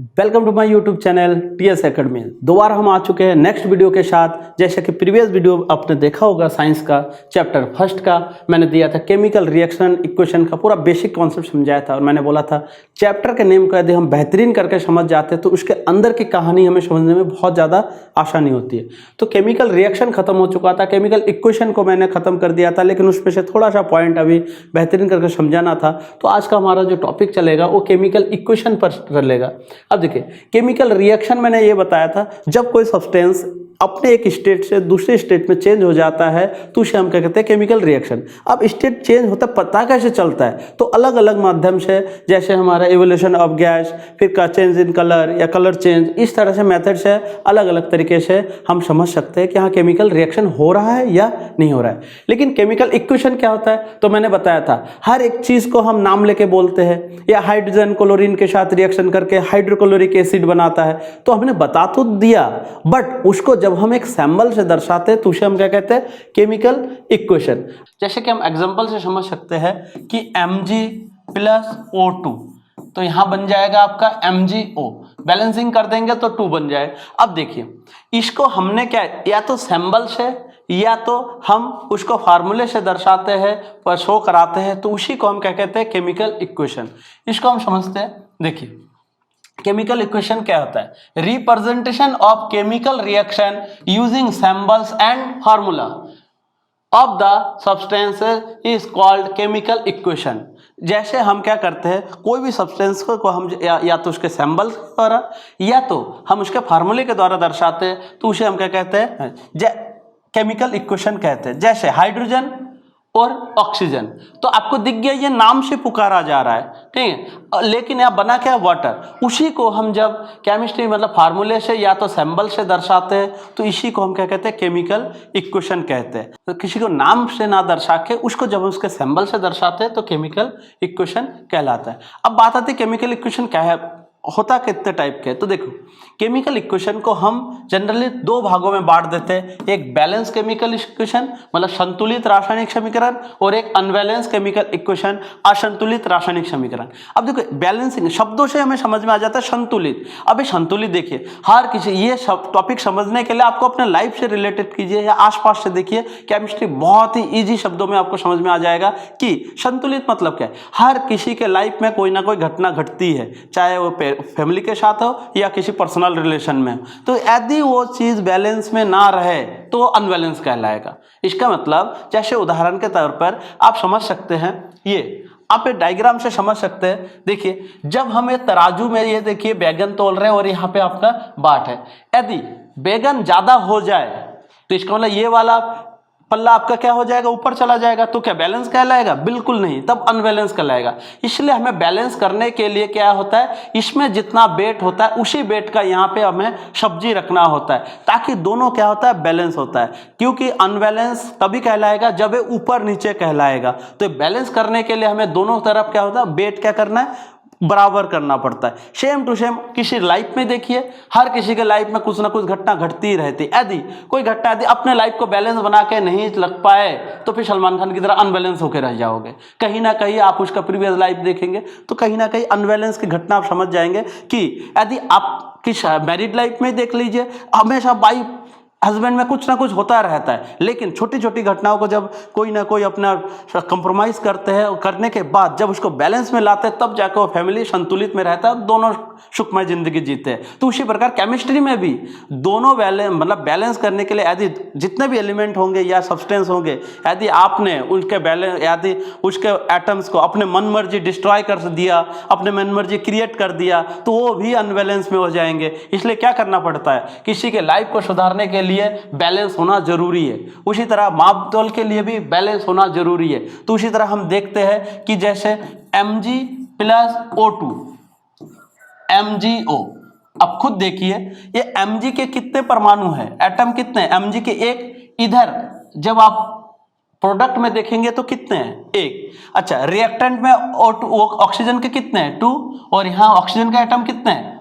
Welcome to my YouTube channel TS academy. दोबारा हम आ चुके हैं नेक्स्ट वीडियो के साथ। जैसे कि प्रीवियस वीडियो आपने देखा होगा, साइंस का चैप्टर फर्स्ट का मैंने दिया था केमिकल रिएक्शन इक्वेशन का पूरा बेसिक कॉन्सेप्ट समझाया था। और मैंने बोला था चैप्टर के नेम को यदि हम बेहतरीन करके समझ जाते तो उसके अंदर की कहानी हमें समझने में बहुत ज़्यादा आसानी होती है। तो केमिकल रिएक्शन खत्म हो चुका था, केमिकल इक्वेशन को मैंने खत्म कर दिया था, लेकिन उसमें से थोड़ा सा पॉइंट अभी बेहतरीन करके समझाना था। तो आज का हमारा जो टॉपिक चलेगा वो केमिकल इक्वेशन पर चलेगा। अब देखिए, केमिकल रिएक्शन मैंने ये बताया था, जब कोई सब्सटेंस अपने एक स्टेट से दूसरे स्टेट में चेंज हो जाता है तो उसे हम क्या कहते हैं, केमिकल रिएक्शन। अब स्टेट चेंज होता है, पता कैसे चलता है? तो अलग अलग माध्यम से, जैसे हमारा इवोल्यूशन ऑफ गैस, फिर का चेंज इन कलर या कलर चेंज, इस तरह से मेथड से अलग अलग तरीके से हम समझ सकते हैं कि हाँ केमिकल रिएक्शन हो रहा है या नहीं हो रहा है। लेकिन केमिकल इक्वेशन क्या होता है? तो मैंने बताया था हर एक चीज को हम नाम लेके बोलते हैं। या हाइड्रोजन क्लोरीन के साथ रिएक्शन करके हाइड्रोक्लोरिक एसिड बनाता है, तो हमने बता तो दिया, बट उसको जब हम एक सिंबल से दर्शाते हैं तो उसे हम क्या कहते हैं, केमिकल इक्वेशन। जैसे कि हम एग्जांपल से समझ सकते हैं कि Mg प्लस O2, तो यहां बन जाएगा आपका MgO। बैलेंसिंग कर देंगे तो 2 बन जाए। अब देखिए, इसको हमने क्या, या तो सिंबल से या तो हम उसको फार्मूले से दर्शाते हैं, पर शो कराते हैं, तो उसी को हम क्या कहते हैं, केमिकल इक्वेशन। इसको हम समझते हैं। देखिए, केमिकल इक्वेशन क्या होता है? Representation of chemical reaction using symbols and formula of the substance is called chemical equation. जैसे हम क्या करते हैं, कोई भी सब्सटेंस को हम या तो उसके सिंबल के द्वारा या तो हम उसके फार्मूले के द्वारा दर्शाते हैं, तो उसे हम क्या कहते हैं, केमिकल इक्वेशन कहते हैं। जैसे हाइड्रोजन और ऑक्सीजन, तो आपको दिख गया ये नाम से पुकारा जा रहा है, ठीक है, लेकिन यहाँ बना क्या, वाटर। उसी को हम जब केमिस्ट्री मतलब फार्मूले से या तो सिंबल से दर्शाते हैं, तो इसी को हम क्या कहते हैं, केमिकल इक्वेशन कहते हैं। तो किसी को नाम से ना दर्शा के उसको जब उसके सिंबल से दर्शाते हैं तो केमिकल इक्वेशन कहलाता है। अब बात आती है केमिकल इक्वेशन क्या है, होता कितने टाइप के। तो देखो, केमिकल इक्वेशन को हम जनरली 2 भागों में बांट देते हैं। एक बैलेंस केमिकल इक्वेशन मतलब संतुलित रासायनिक समीकरण, और एक अनबैलेंस केमिकल इक्वेशन असंतुलित रासायनिक समीकरण। अब देखो, बैलेंसिंग शब्दों से हमें समझ में आ जाता है संतुलित। अब ये संतुलित देखिए, हर किसी ये सब टॉपिक समझने के लिए आपको अपने लाइफ से रिलेटेड कीजिए या आसपास से देखिए, केमिस्ट्री बहुत ही ईजी शब्दों में आपको समझ में आ जाएगा कि संतुलित मतलब क्या है। हर किसी के लाइफ में कोई ना कोई घटना घटती है, चाहे वो फैमिली के साथ हो या किसी पर्सनल रिलेशन में, तो यदि वो चीज बैलेंस में ना रहे तो अनबैलेंस कहलाएगा। इसका मतलब, जैसे उदाहरण के तौर पर आप समझ सकते हैं, ये आप एक डायग्राम से समझ सकते हैं। देखिए, जब हम एक तराजू में ये देखिए बैगन तोल रहे हैं और यहाँ पे आपका बाट है, यदि बैगन ज्यादा हो जाए तो इसका मतलब ये वाला पल्ला आपका क्या हो जाएगा, ऊपर चला जाएगा, तो क्या बैलेंस कहलाएगा? बिल्कुल नहीं, तब अनबैलेंस कहलाएगा। इसलिए हमें बैलेंस करने के लिए क्या होता है, इसमें जितना वेट होता है उसी वेट का यहाँ पे हमें सब्जी रखना होता है, ताकि दोनों क्या होता है, बैलेंस होता है। क्योंकि अनबैलेंस तभी कहलाएगा जब ये ऊपर नीचे कहलाएगा। तो बैलेंस करने के लिए हमें दोनों तरफ क्या होता है, वेट क्या करना है, बराबर करना पड़ता है। सेम टू सेम किसी लाइफ में देखिए, हर किसी के लाइफ में कुछ ना कुछ घटना घटती ही रहती है। यदि कोई घटना यदि अपने लाइफ को बैलेंस बना के नहीं लग पाए तो फिर सलमान खान की तरह अनबैलेंस होकर रह जाओगे। कहीं ना कहीं आप उसका प्रीवियस लाइफ देखेंगे तो कहीं ना कहीं अनबैलेंस की घटना आप समझ जाएंगे। कि यदि आप किस मैरिड लाइफ में देख लीजिए, हमेशा वाइफ हस्बैंड में कुछ ना कुछ होता रहता है, लेकिन छोटी छोटी घटनाओं को जब कोई ना कोई अपना कंप्रोमाइज करते हैं, और करने के बाद जब उसको बैलेंस में लाते हैं, तब जाकर वो फैमिली संतुलित में रहता है, दोनों सुखमय जिंदगी जीते हैं। तो उसी प्रकार केमिस्ट्री में भी दोनों बैलेंस करने के लिए यदि जितने भी एलिमेंट होंगे या सब्सटेंस होंगे, यदि आपने उनके बैलेंस, यदि उसके एटम्स को अपने मन मर्जी डिस्ट्रॉय कर दिया, अपने मन मर्जी क्रिएट कर दिया, तो वो भी अनबैलेंस में हो जाएंगे। इसलिए क्या करना पड़ता है, किसी के लाइफ को सुधारने के लिए बैलेंस होना जरूरी है। उसी तरह माप तोल के लिए भी बैलेंस होना जरूरी है। तो उसी तरह हम देखते हैं कि जैसे Mg प्लस O2 MgO। अब खुद देखिए, ये Mg के कितने परमाणु हैं, एटम कितने? Mg के एक, इधर जब आप प्रोडक्ट में देखेंगे तो कितने हैं, 1। अच्छा, रिएक्टेंट में O2 ऑक्सीजन के कितने हैं, 2, और यहाँ ऑक्सीजन का एटम कितने हैं,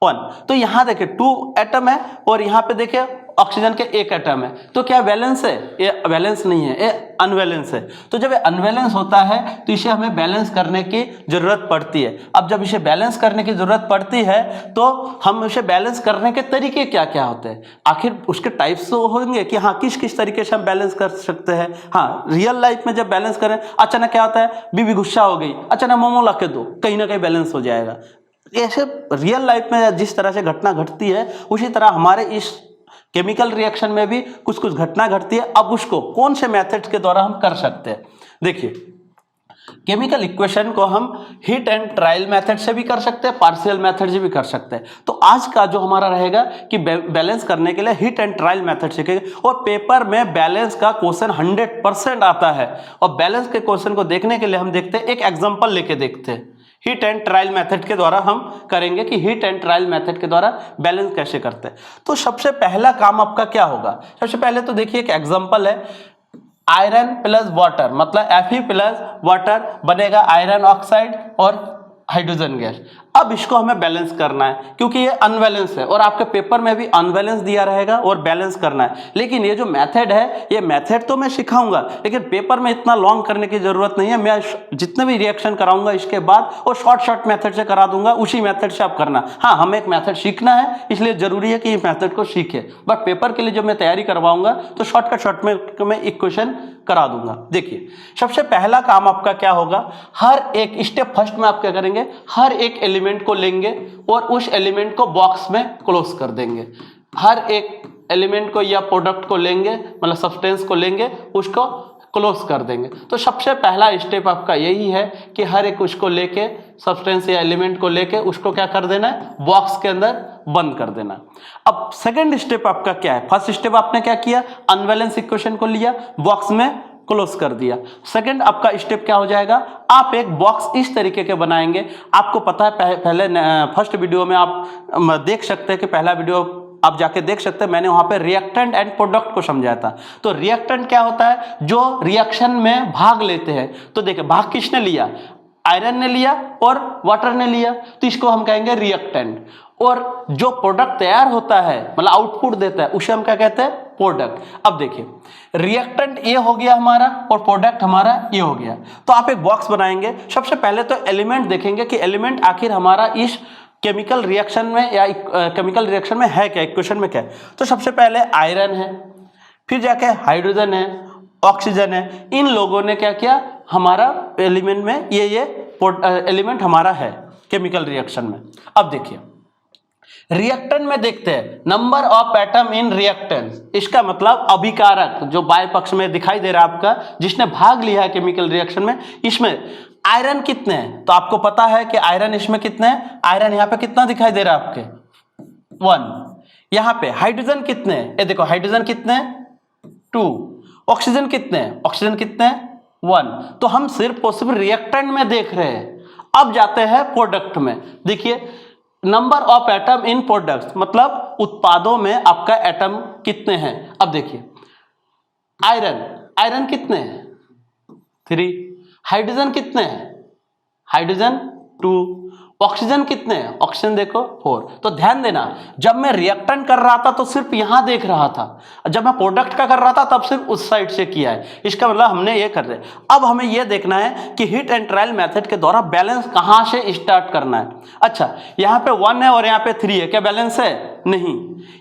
1। तो यहां देखिए 2 एटम है, और यहां पे देखिए ऑक्सीजन के एक एटम है, तो क्या बैलेंस है? ये बैलेंस नहीं है, ये अनबैलेंस है। तो जब ये अनबैलेंस होता है तो इसे हमें बैलेंस करने की जरूरत पड़ती है। अब जब इसे बैलेंस करने की जरूरत पड़ती है तो हम उसे बैलेंस करने के तरीके क्या क्या होते हैं, आखिर उसके टाइप्स तो होंगे कि हाँ किस किस तरीके से हम बैलेंस कर सकते हैं। हाँ, रियल लाइफ में जब बैलेंस करें, अचानक क्या होता है, बीवी गुस्सा हो गई, अचानक मोमो ला के दो, कहीं ना कहीं बैलेंस हो जाएगा। ऐसे रियल लाइफ में जिस तरह से घटना घटती है उसी तरह हमारे इस केमिकल रिएक्शन में भी कुछ कुछ घटना घटती है। अब उसको कौन से मेथड्स के द्वारा हम कर सकते हैं? देखिए, केमिकल इक्वेशन को हम हिट एंड ट्रायल मेथड से भी कर सकते हैं, पार्शियल मेथड से भी कर सकते हैं। तो आज का जो हमारा रहेगा कि बैलेंस करने के लिए हिट एंड ट्रायल मेथड सीखेंगे। और पेपर में बैलेंस का क्वेश्चन 100% आता है, और बैलेंस के क्वेश्चन को देखने के लिए हम देखते हैं, एक एग्जांपल लेके देखते हैं। हिट एंड ट्रायल मेथड के द्वारा हम करेंगे कि हिट एंड ट्रायल मेथड के द्वारा बैलेंस कैसे करते हैं। तो सबसे पहला काम आपका क्या होगा? सबसे पहले तो देखिए, एक एग्जांपल है, आयरन प्लस वाटर, मतलब Fe प्लस वाटर बनेगा आयरन ऑक्साइड और हाइड्रोजन गैस। अब इसको हमें बैलेंस करना है क्योंकि ये अनबैलेंस है, और आपके पेपर में भी अनबैलेंस दिया रहेगा और बैलेंस करना है। लेकिन ये जो मेथड है, ये मेथड तो मैं सिखाऊंगा, लेकिन पेपर में इतना लॉन्ग करने की जरूरत नहीं है। मैं जितने भी रिएक्शन कराऊंगा इसके बाद वो शॉर्ट मेथड से करा दूंगा, उसी मेथड से आप करना। हाँ, हमें एक मेथड सीखना है, इसलिए जरूरी है कि इस मेथड को सीखे, बट पेपर के लिए जब मैं तैयारी करवाऊंगा तो शॉर्ट में इक्वेशन करा दूंगा। देखिए, सबसे पहला काम आपका क्या होगा, हर एक स्टेप फर्स्ट में आप क्या करेंगे, हर एक एलिमेंट को लेंगे और उस एलिमेंट को बॉक्स में क्लोज कर देंगे। हर एक एलिमेंट को या प्रोडक्ट को लेंगे, मतलब सब्सटेंस को लेंगे, उसको क्लोज कर देंगे। तो सबसे पहला स्टेप आपका यही है कि हर एक उसको लेके, सब्सटेंस या एलिमेंट को लेके उसको क्या कर देना है, बॉक्स के अंदर बंद कर देना। अब सेकंड स्टेप आपका क्या है? फर्स्ट स्टेप आपने क्या किया, अनबैलेंस इक्वेशन को लिया, बॉक्स में क्लोज कर दिया। सेकंड आपका स्टेप क्या हो जाएगा, आप एक बॉक्स इस तरीके के बनाएंगे। आपको पता है, पहले फर्स्ट वीडियो में आप देख सकते हैं कि पहला वीडियो आप जाके देख सकते हैं, मैंने वहां पे रिएक्टेंट एंड प्रोडक्ट को समझाया था। तो रिएक्टेंट क्या होता है, जो रिएक्शन में भाग लेते हैं। तो देखिए, भाग किसने लिया, आयरन ने लिया और वाटर ने लिया, तो इसको हम कहेंगे रिएक्टेंट। और जो प्रोडक्ट तैयार होता है, मतलब आउटपुट देता है, उसे हम क्या कहते हैं, प्रोडक्ट। अब देखिए, रिएक्टेंट ये हो गया हमारा और प्रोडक्ट हमारा ये हो गया। तो आप एक बॉक्स बनाएंगे। सबसे पहले तो एलिमेंट देखेंगे कि एलिमेंट आखिर हमारा इस केमिकल रिएक्शन में या केमिकल रिएक्शन में है क्या, इक्वेशन में क्या है। तो सबसे पहले आयरन है, फिर जाके हाइड्रोजन है, ऑक्सीजन है। इन लोगों ने क्या किया, हमारा एलिमेंट में ये एलिमेंट हमारा है केमिकल रिएक्शन में। अब देखिए, रिएक्टेंट में देखते हैं number of atom in reactant, इसका मतलब अभिकारक जो बाएं पक्ष में दिखाई दे रहा है आपका, जिसने भाग लिया है केमिकल रिएक्शन में, इसमें आयरन कितने हैं। तो आपको पता है कि आयरन इसमें कितने हैं, आयरन यहाँ पे कितना दिखाई दे रहा है आपके, 1। यहाँ पे हाइड्रोजन कितने हैं, ये देखो हाइड्रोजन कितने हैं, 2। ऑक्सीजन कितने हैं, ऑक्सीजन कितने हैं, 1। तो हम सिर्फ और सिर्फ रिएक्टेंट में देख रहे हैं। अब जाते हैं प्रोडक्ट में। देखिए, number of atom in products, मतलब उत्पादों में आपका एटम कितने हैं। अब देखिए, आयरन कितने हैं, 3। हाइड्रोजन कितने हैं, हाइड्रोजन 2। ऑक्सीजन कितने हैं, ऑक्सीजन देखो 4। तो ध्यान देना, जब मैं रिएक्टेंट कर रहा था तो सिर्फ यहां देख रहा था, जब मैं प्रोडक्ट का कर रहा था तब सिर्फ उस साइड से किया है। इसका मतलब हमने ये कर रहे। अब हमें यह देखना है कि हिट एंड ट्रायल मेथड के द्वारा बैलेंस कहां से स्टार्ट करना है। अच्छा, यहाँ पे 1 है और यहाँ पे 3 है, क्या बैलेंस है, नहीं।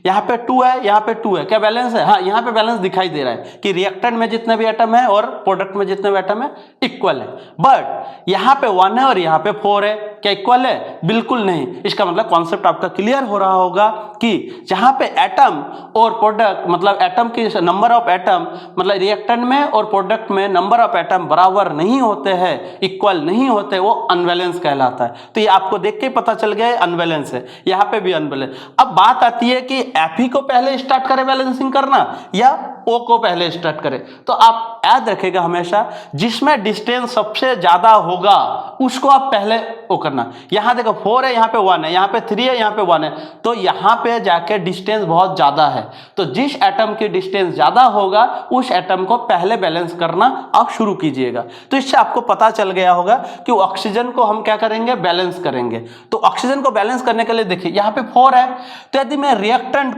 यहाँ पे 2 है, यहाँ पे 2 है, क्या बैलेंस है, हाँ, यहाँ पे बैलेंस दिखाई दे रहा है कि रिएक्टेंट में जितने भी एटम है और प्रोडक्ट में जितने भी एटम है इक्वल है। बट यहाँ पे 1 है और यहाँ पे 4 है, क्या इक्वल है, बिल्कुल नहीं। इसका मतलब कॉन्सेप्ट आपका क्लियर हो रहा होगा कि जहां पे एटम और प्रोडक्ट, मतलब एटम की नंबर ऑफ एटम, मतलब रिएक्टेंट में और प्रोडक्ट में नंबर ऑफ एटम बराबर नहीं होते हैं, इक्वल नहीं होते, वो अनबैलेंस कहलाता है। तो ये आपको देख के पता चल गया अनबैलेंस है, यहाँ पे भी अनबैलेंस। अब बात आती है कि Fe को पहले स्टार्ट करें बैलेंसिंग करना या ओ को पहले स्टार्ट करें। तो आप याद रखेगा हमेशा जिसमें डिस्टेंस सबसे ज्यादा होगा उसको आप पहले वो करना। यहां देखो 4 है, यहां पे 1 है, यहां पे 3 है, यहां पे 1 है, तो यहां पे जाके डिस्टेंस बहुत ज्यादा है। तो जिस एटम की डिस्टेंस ज्यादा होगा उस एटम को पहले बैलेंस करना आप शुरू कीजिएगा। तो इससे आपको पता चल गया होगा कि ऑक्सीजन को हम क्या करेंगे, बैलेंस करेंगे। तो ऑक्सीजन को बैलेंस करने के लिए देखिए यहाँ पे 4 है, तो यदि मैं रिएक्टेंट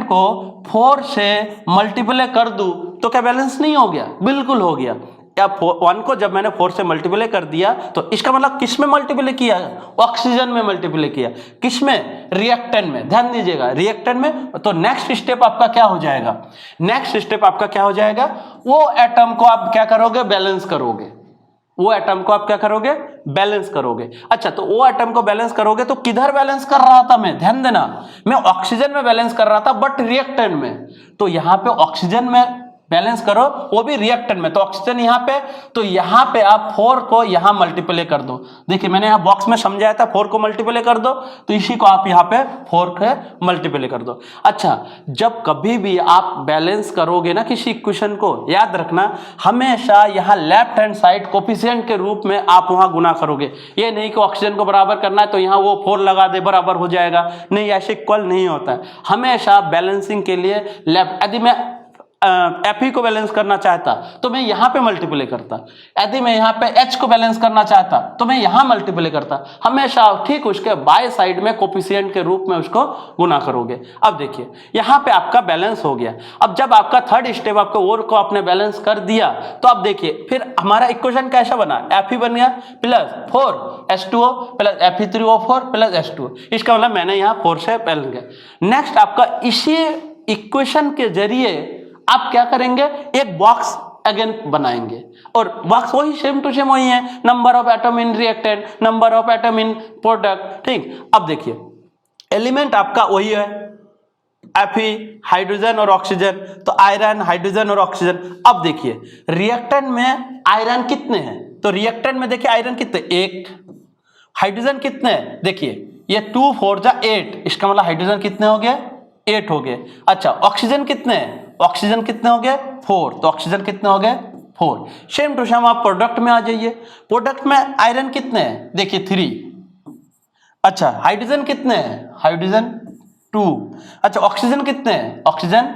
को 4 से मल्टीप्लाई कर दूं तो क्या बैलेंस नहीं हो गया? बिल्कुल हो गया। या 1 को जब मैंने 4 से मल्टीप्लाई कर दिया तो इसका मतलब किस में मल्टीप्लाई किया? ऑक्सीजन में मल्टीप्लाई किया। किस में? रिएक्टेंट में। ध्यान दीजिएगा, रिएक्टेंट में। तो नेक्स्ट स्टेप आपका क्या हो जाएगा? नेक्स्ट स्टेप आपका क्या हो जाएगा? वो एटम को आप क्या करोगे? बैलेंस करोगे। वो एटम को आप क्या करोगे? बैलेंस करोगे। अच्छा, तो वो एटम को बैलेंस करोगे तो किधर बैलेंस कर रहा था मैं? ध्यान देना, मैं ऑक्सीजन में बैलेंस कर रहा था बट रिएक्टेंट में। तो यहां पे ऑक्सीजन में बैलेंस करो, वो भी रिएक्टेंट में। तो ऑक्सीजन यहां पे, तो यहां पे आप 4 को यहां मल्टीप्लाई कर दो। देखिए मैंने यहां बॉक्स में समझाया था 4 को मल्टीप्लाई कर दो, तो इसी को आप यहां पे 4 को मल्टीप्लाई कर दो। अच्छा, जब कभी भी आप बैलेंस करोगे ना किसी इक्वेशन को, याद रखना हमेशा यहां लेफ्ट हैंड साइड कोफिशिएंट के रूप में आप वहां गुना करोगे। ये नहीं कि ऑक्सीजन को बराबर करना है तो यहां वो 4 लगा दे बराबर हो जाएगा, नहीं, ऐसे इक्वल नहीं होता है। हमेशा बैलेंसिंग के लिए लेफ्ट, यदि मैं Fe को बैलेंस करना चाहता तो मैं यहां पे मल्टीप्लाई करता, यदि मैं यहां पे H को बैलेंस करना चाहता तो मैं यहां मल्टीप्लाई करता। हमेशा ठीक उसके बाय साइड में कोफिशिएंट के रूप में उसको गुना करोगे। अब देखिए यहां पे आपका बैलेंस हो गया। अब जब आपका थर्ड स्टेप आपको और को आपने बैलेंस कर दिया तो अब देखिए फिर हमारा इक्वेशन कैसा बना? Fe बन गया plus 4H2O plus Fe3O4 plus H2O। इसका मतलब मैंने यहां 4 से बैलेंस किया। नेक्स्ट आपका इसी इक्वेशन के जरिए आप क्या करेंगे? एक बॉक्स अगेन बनाएंगे, और बॉक्स वही सेम टू सेम वही है, number of atom in reactant, number of atom in product. ठीक, अब देखिए एलिमेंट आपका वही है, Fe, हाइड्रोजन और ऑक्सीजन, तो आयरन, हाइड्रोजन और ऑक्सीजन। अब देखिए रिएक्टेंट में आयरन कितने हैं? तो रिएक्टेंट में देखिए आयरन कितने? 1। हाइड्रोजन कितने हैं? देखिए ये 2 4 जा 8, इसका मतलब हाइड्रोजन कितने हो गए? 8 हो गए। अच्छा, ऑक्सीजन कितने हैं? ऑक्सीजन कितने हो गए? 4। तो ऑक्सीजन कितने हो गए? 4। सेम टू सेम आप प्रोडक्ट में आ जाइए। प्रोडक्ट में आयरन कितने हैं? देखिए 3। अच्छा, हाइड्रोजन कितने हैं? हाइड्रोजन 2। अच्छा, ऑक्सीजन कितने हैं? ऑक्सीजन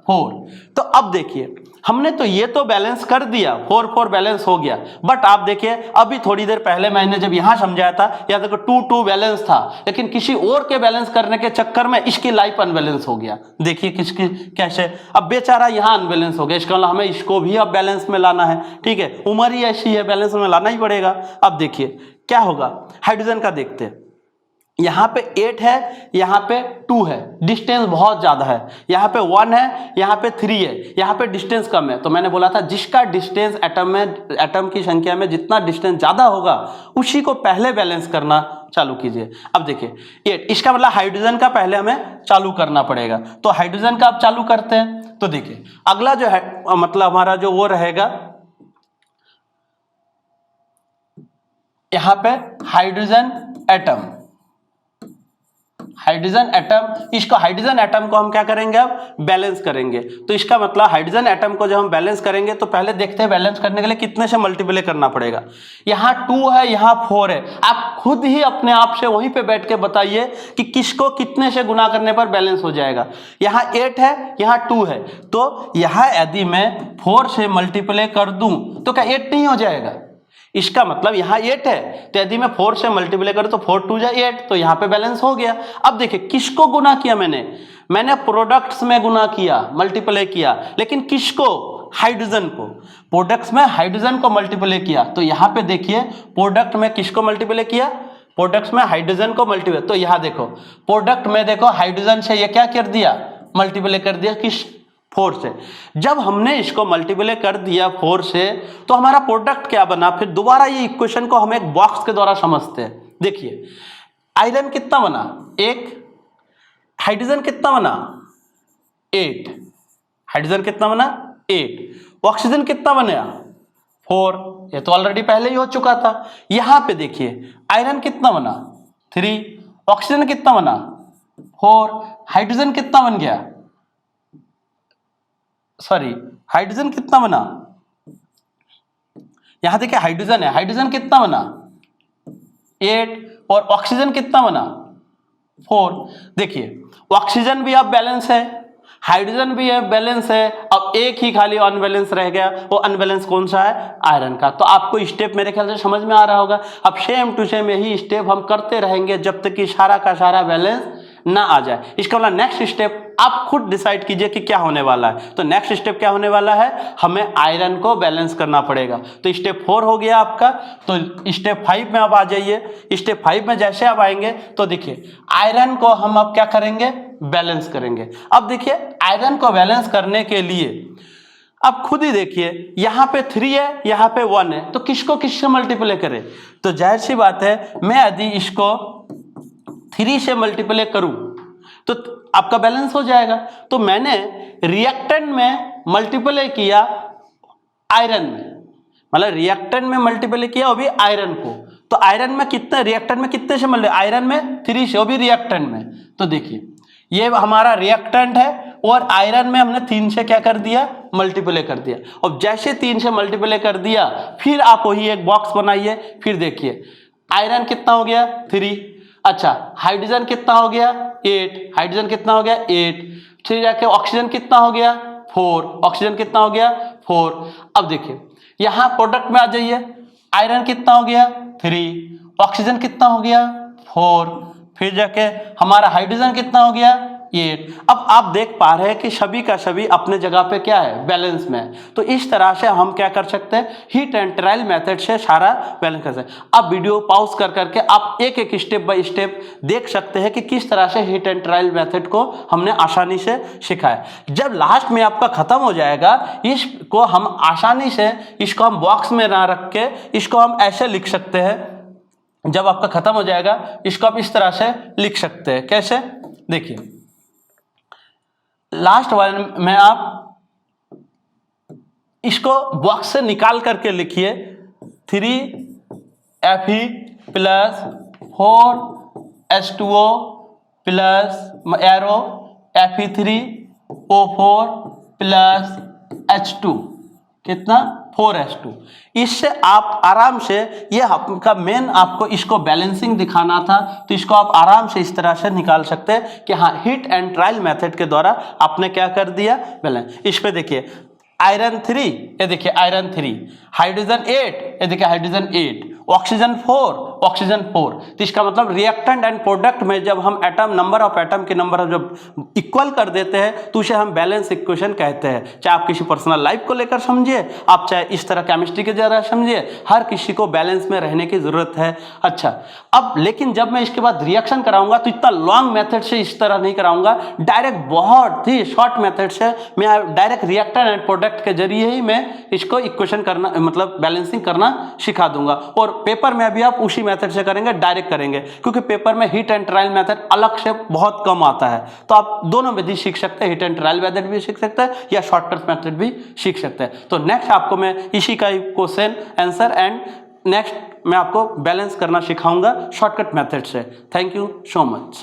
4। तो अब देखिए हमने तो ये तो बैलेंस कर दिया, 4 4 बैलेंस हो गया। बट आप देखिए अभी थोड़ी देर पहले मैंने जब यहां समझाया था, या देखो 2 2 बैलेंस था, लेकिन किसी और के बैलेंस करने के चक्कर में इसकी लाइफ अनबैलेंस हो गया। देखिए किसकी कैसे, अब बेचारा यहां अनबैलेंस हो गया, इसका मतलब हमें इसको भी अब बैलेंस में लाना है। ठीक है, उम्र ही ऐसी है, बैलेंस में लाना ही पड़ेगा। अब देखिए क्या होगा, हाइड्रोजन का देखते हैं। यहाँ पे 8 है, यहाँ पे 2 है, डिस्टेंस बहुत ज्यादा है। यहाँ पे 1 है, यहाँ पे 3 है, यहाँ पे डिस्टेंस कम है। तो मैंने बोला था जिसका डिस्टेंस एटम की संख्या में जितना डिस्टेंस ज्यादा होगा उसी को पहले बैलेंस करना चालू कीजिए। अब देखिए 8, इसका मतलब हाइड्रोजन का पहले हमें चालू करना पड़ेगा। तो हाइड्रोजन का आप चालू करते हैं। तो देखिए अगला जो है मतलब हमारा जो वो रहेगा, यहाँ पे हाइड्रोजन एटम, हाइड्रोजन एटम, इसको हाइड्रोजन एटम को हम क्या करेंगे? अब बैलेंस करेंगे। तो इसका मतलब हाइड्रोजन एटम को जब हम बैलेंस करेंगे तो पहले देखते हैं बैलेंस करने के लिए कितने से मल्टीप्लाई करना पड़ेगा। यहाँ 2 है, यहाँ 4 है, आप खुद ही अपने आप से वहीं पे बैठ के बताइए कि किसको कितने से गुना करने पर बैलेंस हो जाएगा। यहाँ 8 है, यहाँ 2 है, तो यहाँ यदि मैं 4 से मल्टीप्लाई कर दूं तो क्या 8 नहीं हो जाएगा? इसका मतलब यहाँ 8 है, तो यदि मैं 4 से मल्टीप्लाई करूं तो 4 2 जा 8, तो यहाँ पे बैलेंस हो गया। अब देखिए किसको गुना किया मैंने प्रोडक्ट्स में गुना किया, मल्टीप्लाई किया, लेकिन किसको? हाइड्रोजन को। प्रोडक्ट्स में हाइड्रोजन को मल्टीप्लाई किया, तो यहाँ पे देखिए प्रोडक्ट में किसको मल्टीप्लाई किया? प्रोडक्ट्स में हाइड्रोजन को मल्टीप्लाई। तो यहाँ देखो प्रोडक्ट में देखो हाइड्रोजन से ये क्या कर दिया? मल्टीप्लाई कर दिया, किस? 4 से। जब हमने इसको मल्टीप्लाई कर दिया 4 से तो हमारा प्रोडक्ट क्या बना? फिर दोबारा ये इक्वेशन को हम एक बॉक्स के द्वारा समझते हैं। देखिए आयरन कितना बना? 1। हाइड्रोजन कितना बना? 8। हाइड्रोजन कितना बना? 8। ऑक्सीजन कितना बना? 4। ये तो ऑलरेडी पहले ही हो चुका था। यहां पे देखिए आयरन कितना बना? 3। ऑक्सीजन कितना बना? 4। हाइड्रोजन कितना बन गया? सॉरी हाइड्रोजन कितना बना, यहां देखिए हाइड्रोजन है, हाइड्रोजन कितना बना 8 और ऑक्सीजन कितना बना 4। देखिए ऑक्सीजन भी अब बैलेंस है, हाइड्रोजन भी है बैलेंस है, अब एक ही खाली अनबैलेंस रह गया, वो अनबैलेंस कौन सा है, आयरन का। तो आपको स्टेप मेरे ख्याल से समझ में आ रहा होगा। अब सेम टू सेम यही स्टेप हम करते रहेंगे जब तक कि सारा का सारा बैलेंस ना आ जाए। इसका मतलब नेक्स्ट स्टेप आप खुद डिसाइड कीजिए कि क्या होने वाला है। तो नेक्स्ट स्टेप क्या होने वाला है, हमें आयरन को बैलेंस करना पड़ेगा। तो स्टेप 4 हो गया आपका। तो स्टेप 5 में आप आ जाइए। स्टेप 5 में जैसे आप आएंगे तो देखिए आयरन को हम अब क्या करेंगे, बैलेंस करेंगे। अब देखिए आयरन को बैलेंस करने के लिए अब खुद ही देखिए यहाँ पे 3 है, यहाँ पे 1 है, तो किसको किससे मल्टीप्लाई करें। तो जाहिर सी बात है मैं यदि इसको 3 से मल्टीप्लाई करूं तो आपका बैलेंस हो जाएगा। तो मैंने रिएक्टेंट में मल्टीप्लाई किया आयरन में, मतलब रिएक्टेंट में मल्टीप्लाई किया वो भी आयरन को। तो आयरन में कितने, रिएक्टेंट में कितने से मल्टीप्लाई, आयरन में 3 से, वो भी रिएक्टेंट में। तो देखिए ये हमारा रिएक्टेंट है और आयरन में हमने 3 से क्या कर दिया, मल्टीप्लाई कर दिया। और जैसे 3 से मल्टीप्लाई कर दिया फिर आप वही एक बॉक्स बनाइए। फिर देखिए आयरन कितना हो गया 3, अच्छा हाइड्रोजन कितना हो गया 8, हाइड्रोजन कितना हो गया 8, फिर जाके ऑक्सीजन कितना हो गया 4, ऑक्सीजन कितना हो गया 4। अब देखिए यहां प्रोडक्ट में आ जाइए, आयरन कितना हो गया 3, ऑक्सीजन कितना हो गया 4, फिर जाके हमारा हाइड्रोजन कितना हो गया 8। अब आप देख पा रहे हैं कि सभी का सभी अपने जगह पे क्या है, बैलेंस में है। तो इस तरह से हम क्या कर सकते हैं, हीट एंड ट्रायल मेथड से सारा बैलेंस कर सकते हैं। अब वीडियो पॉज कर करके आप एक एक स्टेप बाय स्टेप देख सकते हैं कि किस तरह से हीट एंड ट्रायल मेथड को हमने आसानी से सिखाया। जब लास्ट में आपका खत्म हो जाएगा, इसको हम आसानी से, इसको हम बॉक्स में ना रख के इसको हम ऐसे लिख सकते हैं। जब आपका खत्म हो जाएगा इसको आप इस तरह से लिख सकते हैं। कैसे, देखिए लास्ट वाले में आप इसको बॉक्स से निकाल करके लिखिए 3Fe plus 4H2O plus arrow Fe3O4 plus H2 कितना 4H2। इससे आप आराम से, ये आपका मेन आपको इसको बैलेंसिंग दिखाना था, तो इसको आप आराम से इस तरह से निकाल सकते हैं कि हाँ हीट एंड ट्रायल मेथड के द्वारा आपने क्या कर दिया, बैलेंस। इस पे देखिए आयरन 3, ये देखिए आयरन 3, हाइड्रोजन 8, ये देखिए हाइड्रोजन 8, ऑक्सीजन 4, ऑक्सीजन 4। तो इसका मतलब रिएक्टेंट एंड प्रोडक्ट में जब हम एटम, नंबर ऑफ एटम के नंबर जब इक्वल कर देते हैं तो उसे हम बैलेंस इक्वेशन कहते हैं। चाहे आप किसी पर्सनल लाइफ को लेकर समझिए, आप चाहे इस तरह केमिस्ट्री के जरा समझिए, हर किसी को बैलेंस में रहने की जरूरत है। अच्छा, अब लेकिन जब मैं इसके बाद रिएक्शन कराऊंगा तो इतना लॉन्ग मेथड से इस तरह नहीं कराऊंगा, डायरेक्ट बहुत ही शॉर्ट मेथड से मैं डायरेक्ट रिएक्टेंट एंड प्रोडक्ट के जरिए ही मैं इसको इक्वेशन करना, मतलब बैलेंसिंग करना सिखा दूंगा। और पेपर में भी आप उसी मेथड से करेंगे, डायरेक्ट करेंगे, क्योंकि पेपर में हीट एंड ट्रायल मेथड अलग से बहुत कम आता है। तो आप दोनों विधि सीख सकते हैं, हीट एंड ट्रायल मेथड भी सीख सकते हैं या शॉर्टकट मेथड भी सीख सकते हैं। तो नेक्स्ट आपको मैं इसी का क्वेश्चन आंसर एंड नेक्स्ट मैं आपको बैलेंस करना सिखाऊंगा शॉर्टकट मेथड से। Thank you so much.